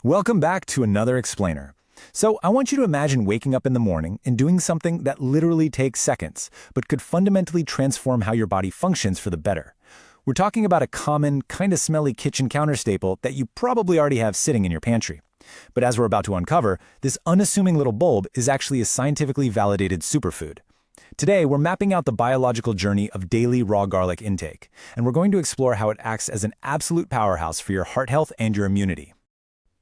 Welcome back to another explainer. So I want you to imagine waking up in the morning and doing something that literally takes seconds, but could fundamentally transform how your body functions for the better. We're talking about a common, kind of smelly kitchen counter staple that you probably already have sitting in your pantry. But as we're about to uncover, this unassuming little bulb is actually a scientifically validated superfood. Today, we're mapping out the biological journey of daily raw garlic intake, and we're going to explore how it acts as an absolute powerhouse for your heart health and your immunity.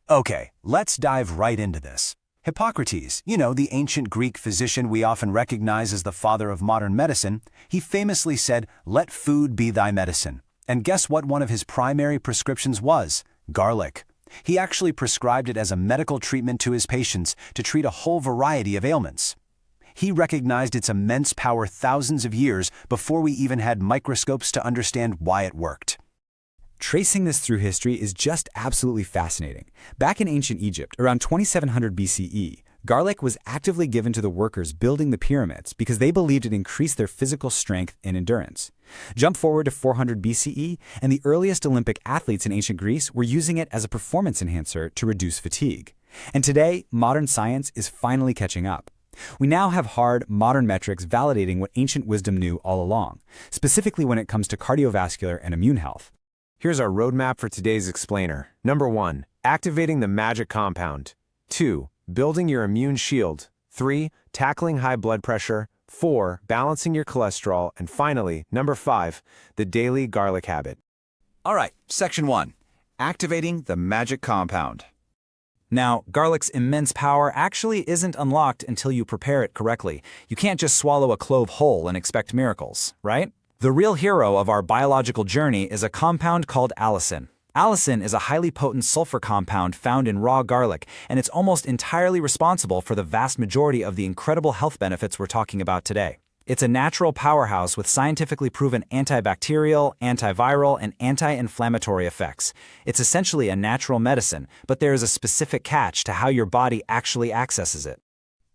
Okay, let's dive right into this. Hippocrates, the ancient Greek physician we often recognize as the father of modern medicine, he famously said, "Let food be thy medicine." And guess what one of his primary prescriptions was? Garlic. He actually prescribed it as a medical treatment to his patients to treat a whole variety of ailments. He recognized its immense power thousands of years before we even had microscopes to understand why it worked. Tracing this through history is just absolutely fascinating. Back in ancient Egypt, around 2700 BCE, garlic was actively given to the workers building the pyramids because they believed it increased their physical strength and endurance. Jump forward to 400 BCE, and the earliest Olympic athletes in ancient Greece were using it as a performance enhancer to reduce fatigue. And today, modern science is finally catching up. We now have hard, modern metrics validating what ancient wisdom knew all along, specifically when it comes to cardiovascular and immune health. Here's our roadmap for today's explainer. Number 1. Activating the magic compound. 2. Building your immune shield. 3. Tackling high blood pressure. 4. Balancing your cholesterol. And finally, number 5. The daily garlic habit. All right, section 1. Activating the magic compound. Now, garlic's immense power actually isn't unlocked until you prepare it correctly. You can't just swallow a clove whole and expect miracles, right? The real hero of our biological journey is a compound called allicin. Allicin is a highly potent sulfur compound found in raw garlic, and it's almost entirely responsible for the vast majority of the incredible health benefits we're talking about today. It's a natural powerhouse with scientifically proven antibacterial, antiviral, and anti-inflammatory effects. It's essentially a natural medicine, but there is a specific catch to how your body actually accesses it.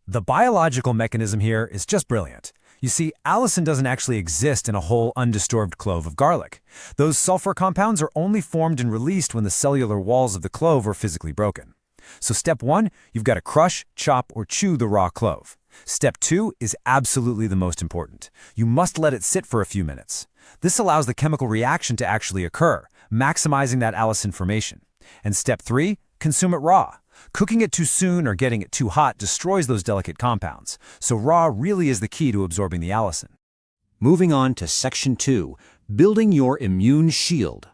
The biological mechanism here is just brilliant. You see, allicin doesn't actually exist in a whole undisturbed clove of garlic. Those sulfur compounds are only formed and released when the cellular walls of the clove are physically broken. So step 1, you've got to crush, chop, or chew the raw clove. Step 2 is absolutely the most important. You must let it sit for a few minutes. This allows the chemical reaction to actually occur, maximizing that allicin formation. And step 3, consume it raw. Cooking it too soon or getting it too hot destroys those delicate compounds, so raw really is the key to absorbing the allicin. Moving on to section 2, building your immune shield.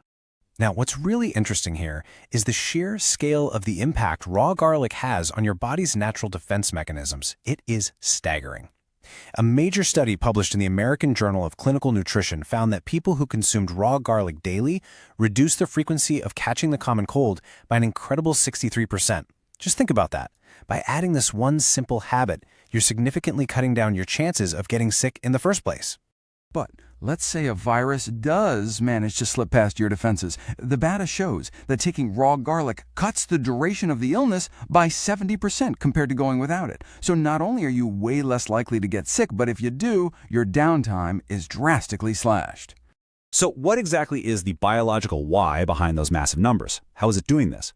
Now, what's really interesting here is the sheer scale of the impact raw garlic has on your body's natural defense mechanisms. It is staggering. A major study published in the American Journal of Clinical Nutrition found that people who consumed raw garlic daily reduced the frequency of catching the common cold by an incredible 63%. Just think about that. By adding this one simple habit, you're significantly cutting down your chances of getting sick in the first place. But let's say a virus does manage to slip past your defenses. The data shows that taking raw garlic cuts the duration of the illness by 70% compared to going without it. So not only are you way less likely to get sick, but if you do, your downtime is drastically slashed. So what exactly is the biological why behind those massive numbers? How is it doing this?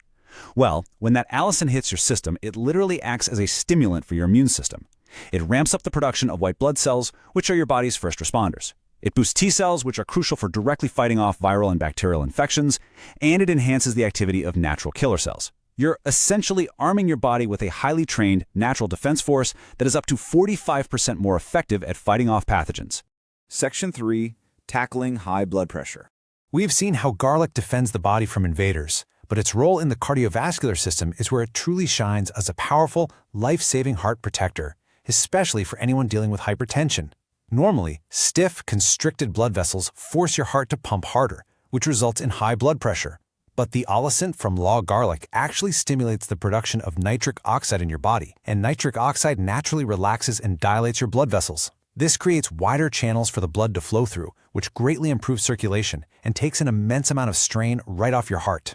Well, when that allicin hits your system, it literally acts as a stimulant for your immune system. It ramps up the production of white blood cells, which are your body's first responders. It boosts T cells, which are crucial for directly fighting off viral and bacterial infections, and it enhances the activity of natural killer cells. You're essentially arming your body with a highly trained natural defense force that is up to 45% more effective at fighting off pathogens. Section 3. Tackling high blood pressure. We've seen how garlic defends the body from invaders, but its role in the cardiovascular system is where it truly shines as a powerful, life-saving heart protector, especially for anyone dealing with hypertension. Normally, stiff, constricted blood vessels force your heart to pump harder, which results in high blood pressure. But the allicin from raw garlic actually stimulates the production of nitric oxide in your body, and nitric oxide naturally relaxes and dilates your blood vessels. This creates wider channels for the blood to flow through, which greatly improves circulation and takes an immense amount of strain right off your heart.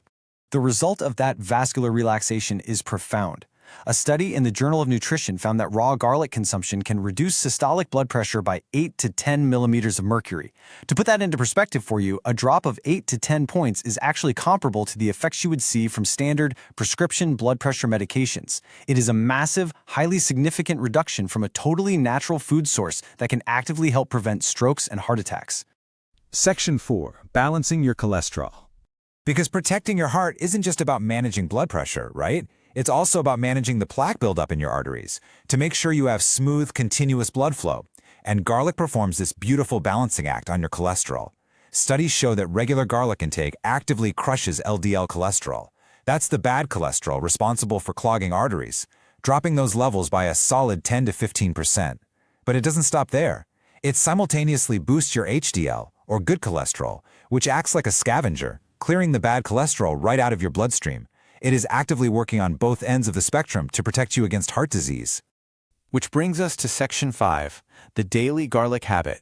The result of that vascular relaxation is profound. A study in the Journal of Nutrition found that raw garlic consumption can reduce systolic blood pressure by 8 to 10 millimeters of mercury. To put that into perspective for you, a drop of 8 to 10 points is actually comparable to the effects you would see from standard prescription blood pressure medications. It is a massive, highly significant reduction from a totally natural food source that can actively help prevent strokes and heart attacks. Section 4. Balancing your cholesterol. Because protecting your heart isn't just about managing blood pressure, right? It's also about managing the plaque buildup in your arteries to make sure you have smooth, continuous blood flow. And garlic performs this beautiful balancing act on your cholesterol. Studies show that regular garlic intake actively crushes LDL cholesterol. That's the bad cholesterol responsible for clogging arteries, dropping those levels by a solid 10 to 15%. But it doesn't stop there. It simultaneously boosts your HDL, or good cholesterol, which acts like a scavenger, clearing the bad cholesterol right out of your bloodstream. It is actively working on both ends of the spectrum to protect you against heart disease. Which brings us to Section 5, the daily garlic habit.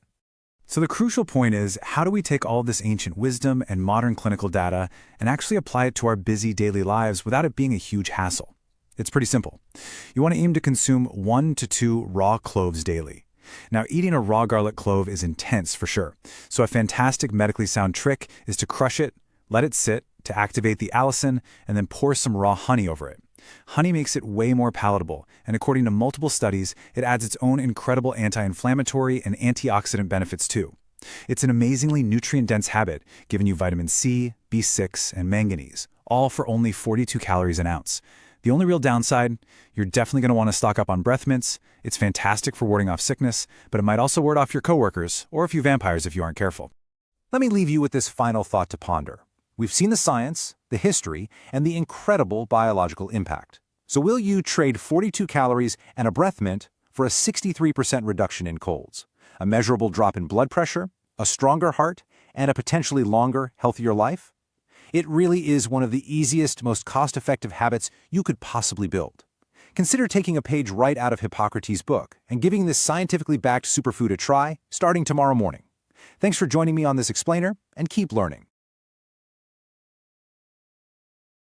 So the crucial point is, how do we take all this ancient wisdom and modern clinical data and actually apply it to our busy daily lives without it being a huge hassle? It's pretty simple. You want to aim to consume 1 to 2 raw cloves daily. Now, eating a raw garlic clove is intense for sure, so a fantastic medically sound trick is to crush it, let it sit to activate the allicin, and then pour some raw honey over it. Honey makes it way more palatable, and according to multiple studies, it adds its own incredible anti-inflammatory and antioxidant benefits too. It's an amazingly nutrient-dense habit, giving you vitamin C, B6, and manganese, all for only 42 calories an ounce. The only real downside, you're definitely going to want to stock up on breath mints. It's fantastic for warding off sickness, but it might also ward off your coworkers, or a few vampires if you aren't careful. Let me leave you with this final thought to ponder. We've seen the science, the history, and the incredible biological impact. So will you trade 42 calories and a breath mint for a 63% reduction in colds, a measurable drop in blood pressure, a stronger heart, and a potentially longer, healthier life? It really is one of the easiest, most cost-effective habits you could possibly build. Consider taking a page right out of Hippocrates' book and giving this scientifically backed superfood a try starting tomorrow morning. Thanks for joining me on this explainer, and keep learning.